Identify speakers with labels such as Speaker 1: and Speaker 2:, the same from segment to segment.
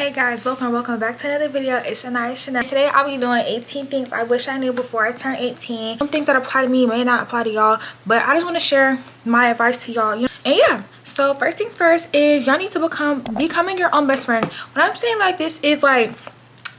Speaker 1: Hey guys, welcome back to another video. It's Shania Chanel. Today I'll be doing 18 things I wish I knew before I turned 18. Some things that apply to me may not apply to y'all, but I just want to share my advice to y'all. And yeah, so first things first is y'all need to becoming your own best friend. When I'm saying like this is like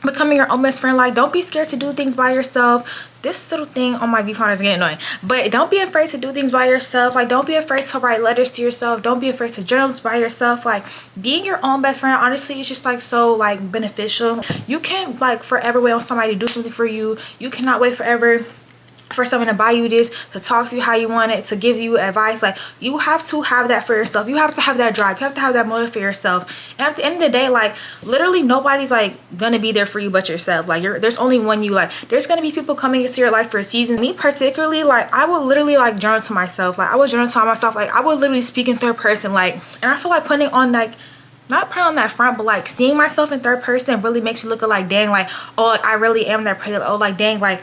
Speaker 1: becoming your own best friend. Like, don't be scared to do things by yourself. This little thing on my viewfinder is getting annoying, but don't be afraid to do things by yourself. Like, don't be afraid to write letters to yourself. Don't be afraid to journal by yourself. Like, being your own best friend, honestly, is just like so like beneficial. You can't like forever wait on somebody to do something for you. You cannot wait forever for someone to buy you this, to talk to you how you want it, to give you advice. Like, you have to have that for yourself. You have to have that drive. You have to have that motive for yourself. And at the end of the day, like, literally nobody's like gonna be there for you but yourself. Like, there's only one you. Like, there's gonna be people coming into your life for a season. Me particularly, like, I would literally like journal to myself. Like, I would journal to myself. Like, I would literally speak in third person. Like, and I feel like putting on like, not putting on that front, but like seeing myself in third person really makes me look like, dang, like, oh, like, I really am that pretty. Oh, like, dang, like,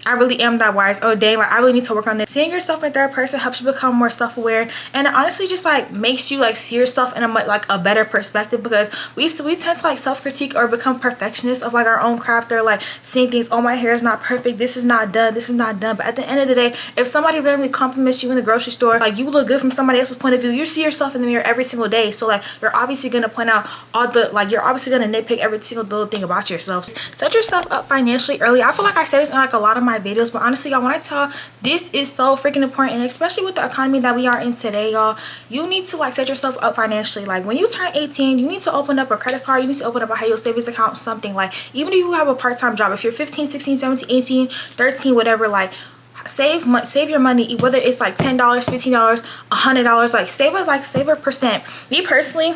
Speaker 1: I really am that wise. Oh dang, like, I really need to work on this. Seeing yourself in third person helps you become more self-aware, and it honestly just like makes you like see yourself in a better perspective, because we tend to like self-critique or become perfectionists of like our own craft. They're like seeing things, oh, my hair is not perfect, this is not done, this is not done. But at the end of the day, if somebody randomly compliments you in the grocery store, like, you look good from somebody else's point of view, you see yourself in the mirror every single day. So like, you're obviously gonna point out all the, like, you're obviously gonna nitpick every single little thing about yourself. Set yourself up financially early. I feel like I say this in like a lot of my videos, but honestly, y'all, when I tell, this is so freaking important, and especially with the economy that we are in today, y'all, you need to like set yourself up financially. Like, when you turn 18, you need to open up a credit card, you need to open up a high yield savings account, something. Like, even if you have a part-time job, if you're 15, 16, 17, 18, 13, whatever, like, save your money, whether it's like $10, $15, $100, like, save a percent. Me personally,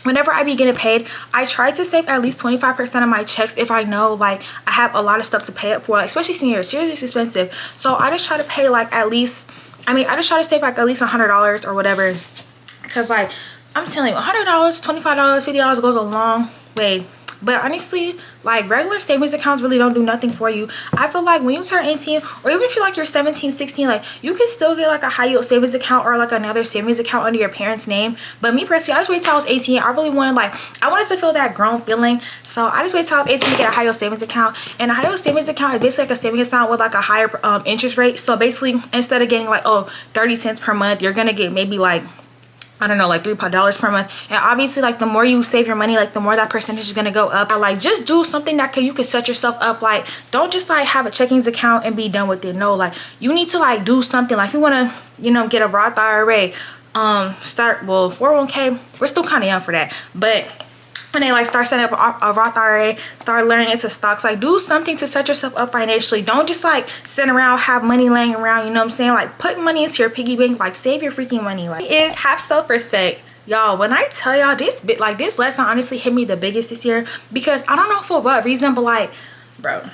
Speaker 1: whenever I be getting paid, I try to save at least 25% of my checks if I know like I have a lot of stuff to pay up for, like, especially seniors. Seniors is expensive, so I just try to pay like at least, I just try to save like at least $100 or whatever, because like, I'm telling you, $100, $25, $50 goes a long way. But honestly, like, regular savings accounts really don't do nothing for you. I feel like when you turn 18, or even if you're like you're 17, 16, like, you can still get like a high yield savings account or like another savings account under your parents' name. But me personally, I just waited till I was 18. I really wanted, like, I wanted to feel that grown feeling, so I just waited till I was 18 to get a high yield savings account. And a high yield savings account is basically like a savings account with like a higher interest rate. So basically, instead of getting like, oh, 30 cents per month, you're gonna get maybe like, I don't know, like $3 per month. And obviously, like, the more you save your money, like, the more that percentage is gonna go up. Like, just do something that you can set yourself up. Like, don't just like have a checkings account and be done with it. No, like, you need to like do something. Like, if you want to, you know, get a Roth IRA, start, well, 401k, we're still kind of young for that, but when they like start setting up a Roth IRA, start learning into stocks, like, do something to set yourself up financially. Don't just like sit around, have money laying around, you know what I'm saying? Like, put money into your piggy bank, like, save your freaking money. Like, is have self-respect. Y'all, when I tell y'all this bit, like, this lesson honestly hit me the biggest this year, because I don't know for what reason, but like, bro,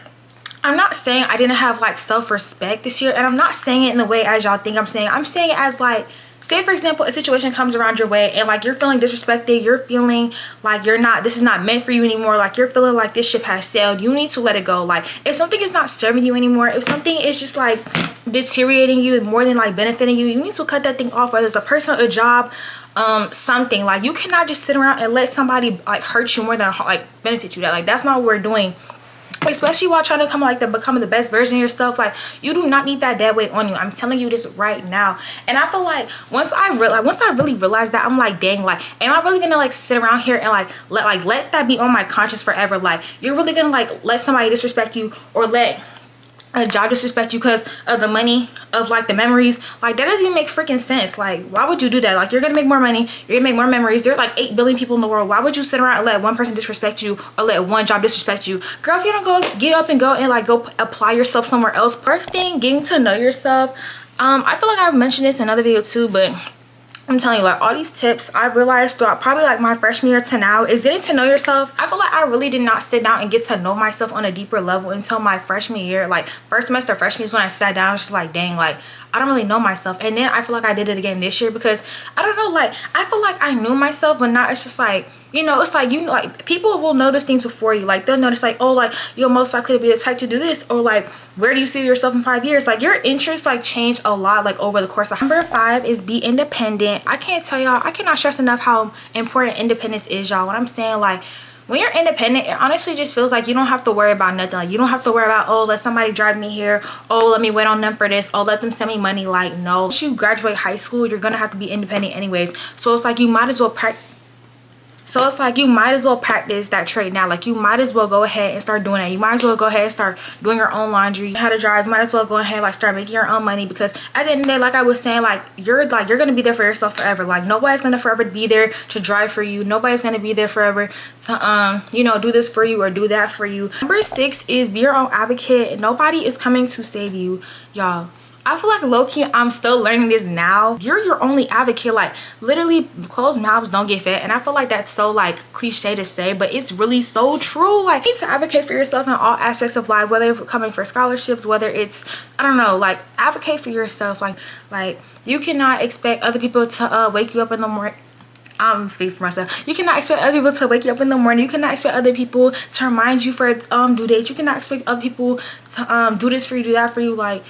Speaker 1: I'm not saying I didn't have like self-respect this year, and I'm not saying it in the way as y'all think I'm saying. I'm saying it as like, say for example, a situation comes around your way and like you're feeling disrespected, you're feeling like this is not meant for you anymore, like you're feeling like this ship has sailed. You need to let it go. Like, if something is not serving you anymore, if something is just like deteriorating you more than like benefiting you, you need to cut that thing off, whether it's a person, a job, something. Like, you cannot just sit around and let somebody like hurt you more than like benefit you. That's not what we're doing, especially while trying to become the best version of yourself. Like, you do not need that dead weight on you. I'm telling you this right now. And I feel like once I really realized that, I'm like, dang, like, am I really gonna like sit around here and let that be on my conscience forever? Like, you're really gonna like let somebody disrespect you, or let a job disrespect you because of the money, of like the memories? Like, that doesn't even make freaking sense. Like, why would you do that? Like, you're gonna make more money, you're gonna make more memories. There's like 8 billion people in the world. Why would you sit around and let one person disrespect you, or let one job disrespect you? Girl, if you don't go get up and go and like go apply yourself somewhere else. First thing, getting to know yourself. I feel like I've mentioned this in another video too, but I'm telling you, like, all these tips I realized throughout probably like my freshman year to now is getting to know yourself. I feel like I really did not sit down and get to know myself on a deeper level until my freshman year. Like, first semester freshman is when I sat down. I was just like, dang, like, I don't really know myself. And then I feel like I did it again this year, because I don't know, like, I feel like I knew myself, but now it's just like, you know, it's like, you like, people will notice things before you. Like, they'll notice like, oh, like, you're most likely to be the type to do this, or like, where do you see yourself in 5 years? Like, your interests like change a lot like over the course of. Number 5 is be independent. I can't tell y'all, I cannot stress enough how important independence is, y'all. What I'm saying, like, when you're independent, it honestly just feels like you don't have to worry about nothing. Like, you don't have to worry about, oh, let somebody drive me here, oh, let me wait on them for this, oh, let them send me money. Like, no. Once you graduate high school, you're gonna have to be independent anyways. So it's like you might as well practice that trade now. Like, you might as well go ahead and start doing it. You might as well go ahead and start doing your own laundry, how to drive. You might as well go ahead and like start making your own money, because at the end of the day, like I was saying, like you're gonna be there for yourself forever. Like, nobody's gonna forever be there to drive for you. Nobody's gonna be there forever to you know, do this for you or do that for you. Number 6 is be your own advocate. Nobody is coming to save you, y'all. I feel like low-key I'm still learning this now. You're your only advocate. Like, literally, closed mouths don't get fed. And I feel like that's so like cliche to say, but it's really so true. Like, you need to advocate for yourself in all aspects of life, whether it's coming for scholarships, whether it's, I don't know, like advocate for yourself. Like you cannot expect other people to wake you up in the morning. I'm speaking for myself. You cannot expect other people to wake you up in the morning. You cannot expect other people to remind you for due dates. You cannot expect other people to do this for you, do that for you. Like,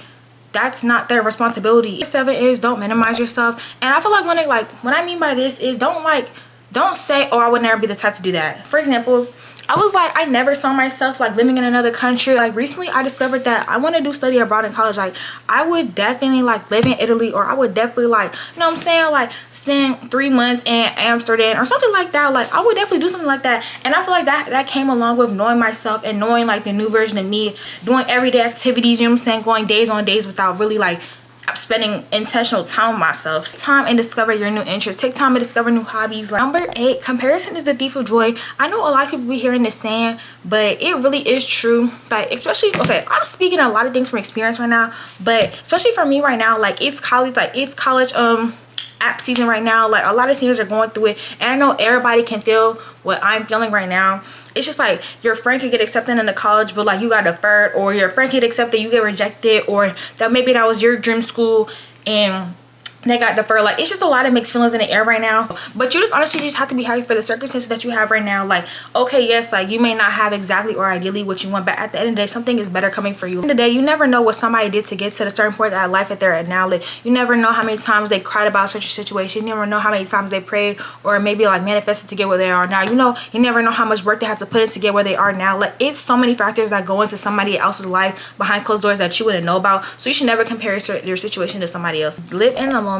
Speaker 1: that's not their responsibility. 7 is don't minimize yourself. And I feel like when I mean by this is don't say, oh, I would never be the type to do that. For example, I was like, I never saw myself like living in another country. Like, recently I discovered that I want to do study abroad in college. Like, I would definitely like live in Italy, or I would definitely like, you know what I'm saying, like spend 3 months in Amsterdam or something like that. Like, I would definitely do something like that. And I feel like that came along with knowing myself and knowing like the new version of me, doing everyday activities, you know what I'm saying, going days on days without really like spending intentional time with myself. Time and discover your new interests. Take time to discover new hobbies. Like, number 8, comparison is the thief of joy. I know a lot of people be hearing this saying, but it really is true. Like, especially, okay, I'm speaking a lot of things from experience right now, but especially for me right now, like it's college app season right now. Like, a lot of seniors are going through it, and I know everybody can feel what I'm feeling right now. It's just like your friend could get accepted into college, but like you got deferred, or your friend get accepted, you get rejected, or that maybe that was your dream school and they got deferred. Like, it's just a lot of mixed feelings in the air right now. But you just honestly just have to be happy for the circumstances that you have right now. Like, okay, yes, like you may not have exactly or ideally what you want, but at the end of the day, something is better coming for you. At the end of the day, you never know what somebody did to get to the certain point in life that they're at now. Like, you never know how many times they cried about such a situation. You never know how many times they prayed or maybe like manifested to get where they are now. You never know how much work they have to put in to get where they are now. Like, it's so many factors that go into somebody else's life behind closed doors that you wouldn't know about. So you should never compare your situation to somebody else. Live in the moment,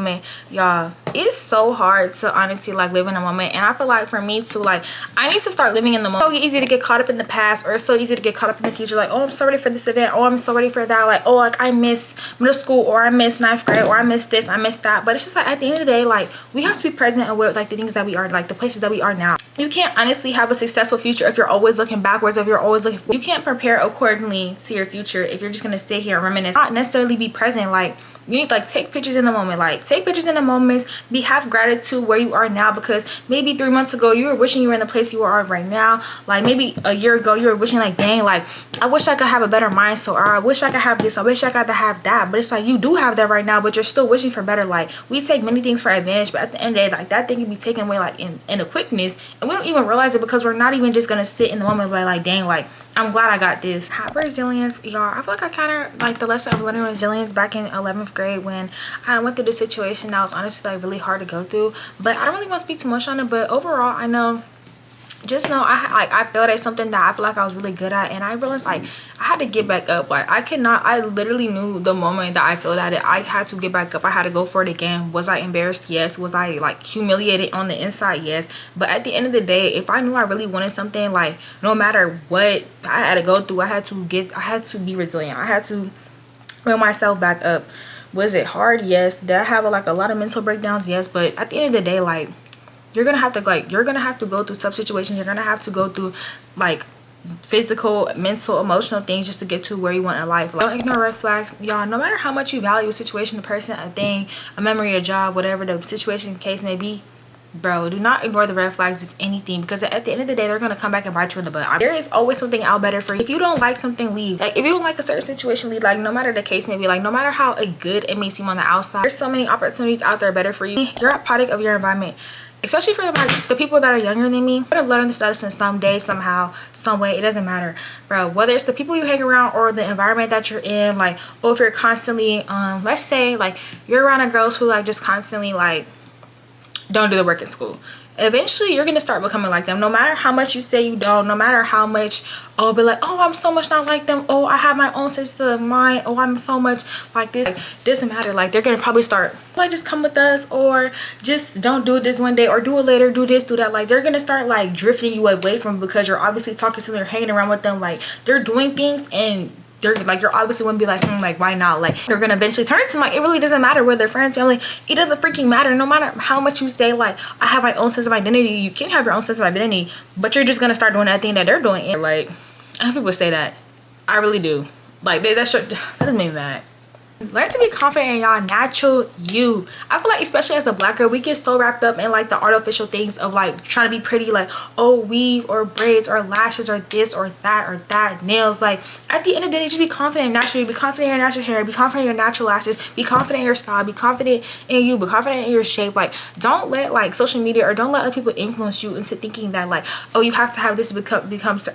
Speaker 1: y'all. It's so hard to honestly like live in a moment, and I feel like for me too, like I need to start living in the moment. It's so easy to get caught up in the past, or it's so easy to get caught up in the future. Like, oh, I'm so ready for this event, oh, I'm so ready for that, like, oh, like I miss middle school, or I miss 9th grade, or I miss this, I miss that. But it's just like at the end of the day, like we have to be present with like the things that we are, like the places that we are now. You can't honestly have a successful future if you're always looking backwards, if you're always looking you can't prepare accordingly to your future if you're just gonna stay here and reminisce, not necessarily be present. Like, you need like take pictures in the moment. Like, take pictures in the moments. Have gratitude where you are now, because maybe 3 months ago you were wishing you were in the place you are right now. Like, maybe a year ago you were wishing like, dang, like I wish I could have a better mindset, or I wish I could have this, I wish I got to have that. But it's like you do have that right now, but you're still wishing for better. Like, we take many things for advantage, but at the end of the day, like that thing can be taken away like in a quickness, and we don't even realize it because we're not even just gonna sit in the moment by like, dang, like I'm glad I got this. Have resilience, y'all. I feel like I kind of like the lesson of learning resilience back in 11th grade when I went through this situation that was honestly like really hard to go through. But I don't really want to speak too much on it. But overall, I know, just know I failed at something that I feel like I was really good at, and I realized like I had to get back up. Like, I literally knew the moment that I failed at it, I had to get back up. I had to go for it again. Was I embarrassed? Yes. Was I like humiliated on the inside? Yes. But at the end of the day, if I knew I really wanted something, like no matter what I had to go through, I had to be resilient. I had to build myself back up. Was it hard? Yes. Did I have like a lot of mental breakdowns? Yes. But at the end of the day, like you're gonna have to go through tough situations. You're gonna have to go through like physical, mental, emotional things just to get to where you want in life. Like, don't ignore red flags, y'all. No matter how much you value a situation, a person, a thing, a memory, a job, whatever the situation case may be, bro, do not ignore the red flags, if anything, because at the end of the day, they're gonna come back and bite you in the butt. There is always something out better for you. If you don't like something, leave. Like, if you don't like a certain situation, leave. Like, no matter the case may be, like no matter how good it may seem on the outside, there's so many opportunities out there better for you. You're a product of your environment. Especially for like the people that are younger than me, I'm gonna learn this lesson someday, somehow, some way. It doesn't matter, bro. Whether it's the people you hang around or the environment that you're in, like, or if you're constantly let's say like you're around a girls who like just constantly like don't do the work in school, eventually you're gonna start becoming like them. No matter how much you say you don't, no matter how much, oh, be like, oh, I'm so much not like them, oh, I have my own sense of mind, oh, I'm so much like this. Like, doesn't matter. Like, they're gonna probably start like, just come with us, or just don't do this one day, or do it later, do this, do that. Like, they're gonna start like drifting you away from, because you're obviously talking to them, you're hanging around with them, like they're doing things, and they're like, you're obviously wouldn't be like, like, why not? Like, they're gonna eventually turn to like, it really doesn't matter whether they're friends, family, it doesn't freaking matter. No matter how much you say like, I have my own sense of identity, you can have your own sense of identity, but you're just gonna start doing that thing that they're doing. And like, I have people say that, I really do, like, that doesn't mean that. Learn to be confident in y'all natural you. I feel like, especially as a black girl, we get so wrapped up in like the artificial things of like trying to be pretty, like, oh, weave or braids or lashes or this or that, nails. Like, at the end of the day, just be confident naturally. Be confident in your natural hair, be confident in your natural lashes, be confident in your style, be confident in you, be confident in your shape. Like, don't let like social media, or don't let other people influence you into thinking that like, oh, you have to have this to becomes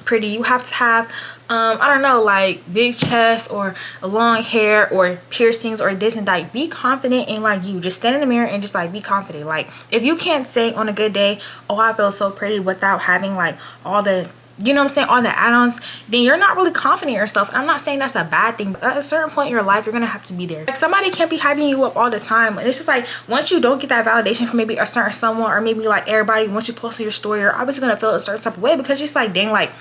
Speaker 1: pretty. You have to have I don't know, like big chest or long hair or piercings or this and that. Be confident in like you. Just stand in the mirror and just like be confident. Like, if you can't say on a good day, oh, I feel so pretty, without having like all the, you know what I'm saying, all the add-ons, then you're not really confident in yourself. And I'm not saying that's a bad thing, but at a certain point in your life, you're gonna have to be there. Like, somebody can't be hyping you up all the time, and it's just like, once you don't get that validation from maybe a certain someone, or maybe like everybody, once you post your story, you're obviously gonna feel a certain type of way, because it's like, dang, like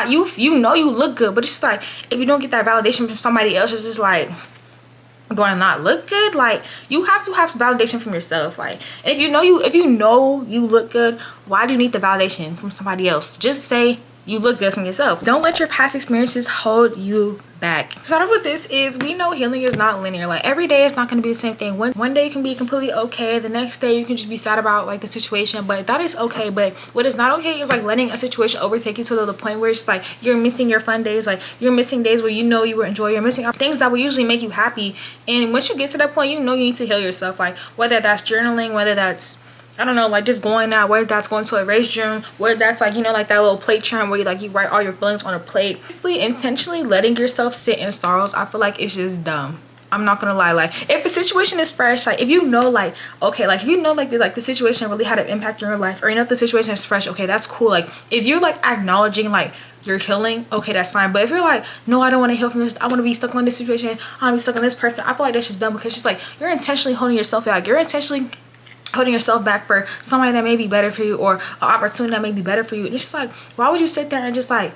Speaker 1: you know you look good, but it's just like, if you don't get that validation from somebody else, it's just like, do I not look good? Like, you have to have validation from yourself. Like, and if you know you look good, why do you need the validation from somebody else? Just say you look good from yourself. Don't let your past experiences hold you back. Start off with this is, we know healing is not linear. Like, every day it's not going to be the same thing. One day you can be completely okay, the next day you can just be sad about like the situation, but that is okay. But what is not okay is like letting a situation overtake you to the point where it's like you're missing your fun days, like you're missing days where you know you were enjoying, you're missing things that will usually make you happy. And once you get to that point, you know you need to heal yourself. Like, whether that's journaling, whether that's, I don't know, like just going out, whether that's going to a erase room, whether that's like, you know, like that little plate chart where you write all your feelings on a plate. Honestly, intentionally letting yourself sit in sorrows, I feel like it's just dumb. I'm not gonna lie. Like, if the situation is fresh, like if you know, like, okay, like if you know like the situation really had an impact in your life, or you know if the situation is fresh, okay, that's cool. Like, if you're like acknowledging like you're healing, okay, that's fine. But if you're like, no, I don't want to heal from this, I want to be stuck on this situation, I want to be stuck on this person, I feel like that's just dumb, because it's like you're intentionally holding yourself back. You're intentionally holding yourself back for somebody that may be better for you, or an opportunity that may be better for you. It's just like, why would you sit there and just like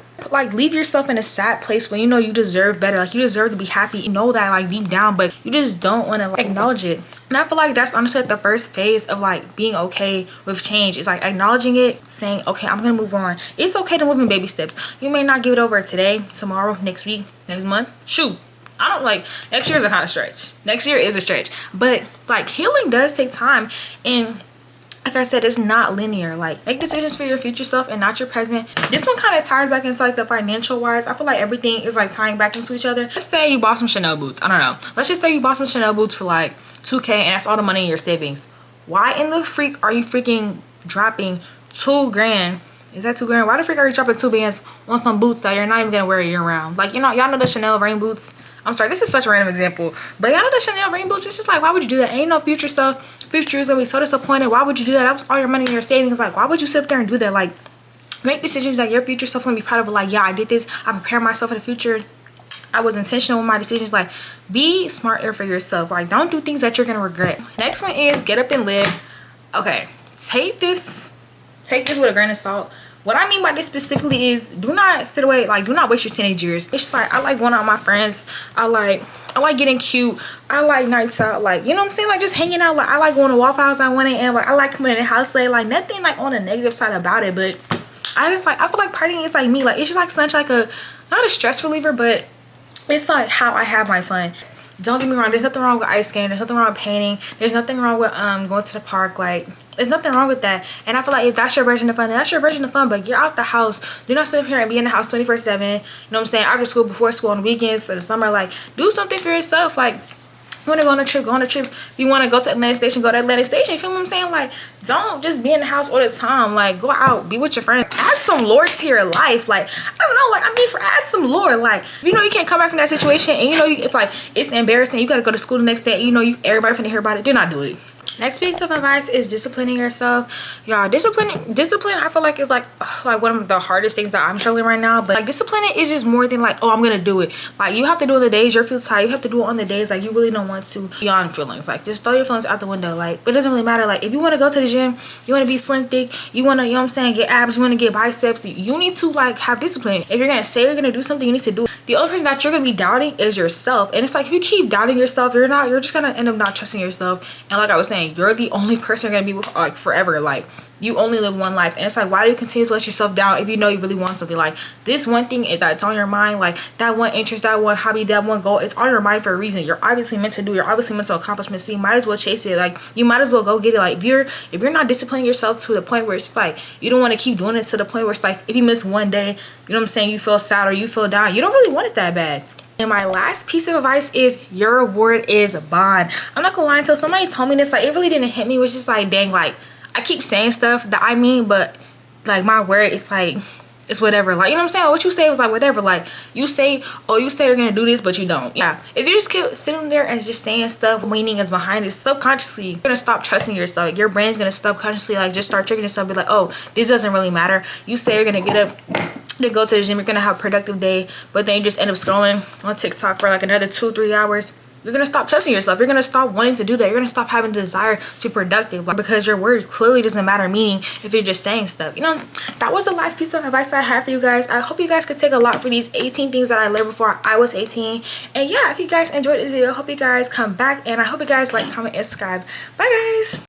Speaker 1: leave yourself in a sad place when you know you deserve better? Like, you deserve to be happy, you know that like deep down, but you just don't want to like acknowledge it. And I feel like that's honestly like the first phase of like being okay with change. It's like acknowledging it, saying, okay, I'm gonna move on. It's okay to move in baby steps. You may not give it over today, tomorrow, next week, next month, shoot, I don't like, next year is a kind of stretch. Next year is a stretch, but like healing does take time. And like I said, it's not linear. Like, make decisions for your future self and not your present. This one kind of ties back into like the financial wise. I feel like everything is like tying back into each other. Let's say you bought some Chanel boots. I don't know. Let's just say you bought some Chanel boots for like $2K, and that's all the money in your savings. Why in the freak are you freaking dropping $2,000? Is that $2,000? Why the freak are you dropping 2 bands on some boots that you're not even gonna wear year round? Like, you know, y'all know the Chanel rain boots. I'm sorry, this is such a random example, but y'all know the Chanel rain boots. It's just like, why would you do that? Ain't no future self. Future is gonna be so disappointed. Why would you do that? That was all your money in your savings. Like, why would you sit up there and do that? Like, make decisions that your future self gonna be proud of. Like, yeah, I did this. I prepared myself for the future. I was intentional with my decisions. Like, be smarter for yourself. Like, don't do things that you're gonna regret. Next one is get up and live. Okay, take this with a grain of salt. What I mean by this specifically is, do not sit away, like do not waste your teenage years. It's just like, I like going out with my friends, I like getting cute, I like nights out, like, you know what I'm saying, like just hanging out. Like, I like going to Waffle House at 1 a.m. like I like coming in the house late. Like, nothing like on the negative side about it, but I just like, I feel like partying is like me. Like, it's just like such like a, not a stress reliever, but it's like how I have my fun. Don't get me wrong, there's nothing wrong with ice skating, there's nothing wrong with painting, there's nothing wrong with going to the park. Like, there's nothing wrong with that. And I feel like if that's your version of fun, then that's your version of fun. But get out the house. Do not sit here and be in the house 24/7. You know what I'm saying? After school, before school, on the weekends, for the summer. Like, do something for yourself. Like, you want to go on a trip, go on a trip. If you want to go to Atlantic Station, go to Atlantic Station. You feel what I'm saying? Like, don't just be in the house all the time. Like, go out, be with your friends. Add some lore to your life. Like, I don't know, like, I mean, add some lore. Like, you know you can't come back from that situation, and you know it's like, it's embarrassing. You got to go to school the next day. You know everybody finna hear about it. Do not do it. Next piece of advice is disciplining yourself. Y'all, discipline I feel like is like one of the hardest things that I'm struggling right now. But like disciplining is just more than like, oh, I'm gonna do it. Like you have to do it on the days you feel tired. You have to do it on the days like you really don't want to. Beyond feelings, like just throw your feelings out the window. Like it doesn't really matter. Like if you want to go to the gym, you want to be slim thick, you want to, you know what I'm saying, get abs, you want to get biceps, you need to like have discipline. If you're gonna say you're gonna do something, you need to do it. The only person that you're gonna be doubting is yourself. And it's like if you keep doubting yourself, you're just gonna end up not trusting yourself. And like I was saying, you're the only person you're gonna be with like forever. Like you only live one life. And it's like, why do you continue to let yourself down if you know you really want something? Like this one thing that's on your mind, like that one interest, that one hobby, that one goal, it's on your mind for a reason. You're obviously meant to do, you're obviously meant to accomplish, so you might as well chase it. Like you might as well go get it. Like if you're not disciplining yourself to the point where it's like you don't want to keep doing it, to the point where it's like if you miss one day, you know what I'm saying, you feel sad or you feel down, you don't really want it that bad. And my last piece of advice is your reward is bond. I'm not gonna lie, until somebody told me this, like it really didn't hit me. It was just like, dang, like I keep saying stuff that I mean, but like my word, it's like, it's whatever. Like, you know what I'm saying? What you say was like whatever. Like you say, oh, you say you're gonna do this, but you don't. Yeah. If you just keep sitting there and just saying stuff, meaning is behind it, subconsciously, you're gonna stop trusting yourself. Your brain's gonna subconsciously like just start tricking yourself, be like, oh, this doesn't really matter. You say you're gonna get up to go to the gym, you're gonna have a productive day, but then you just end up scrolling on TikTok for like another 2-3 hours. You're gonna stop trusting yourself. You're gonna stop wanting to do that. You're gonna stop having the desire to be productive, like, because your word clearly doesn't matter, meaning if you're just saying stuff. You know, that was the last piece of advice I have for you guys. I hope you guys could take a lot for these 18 things that I learned before I was 18. And yeah, if you guys enjoyed this video, I hope you guys come back, and I hope you guys like, comment, and subscribe. Bye guys.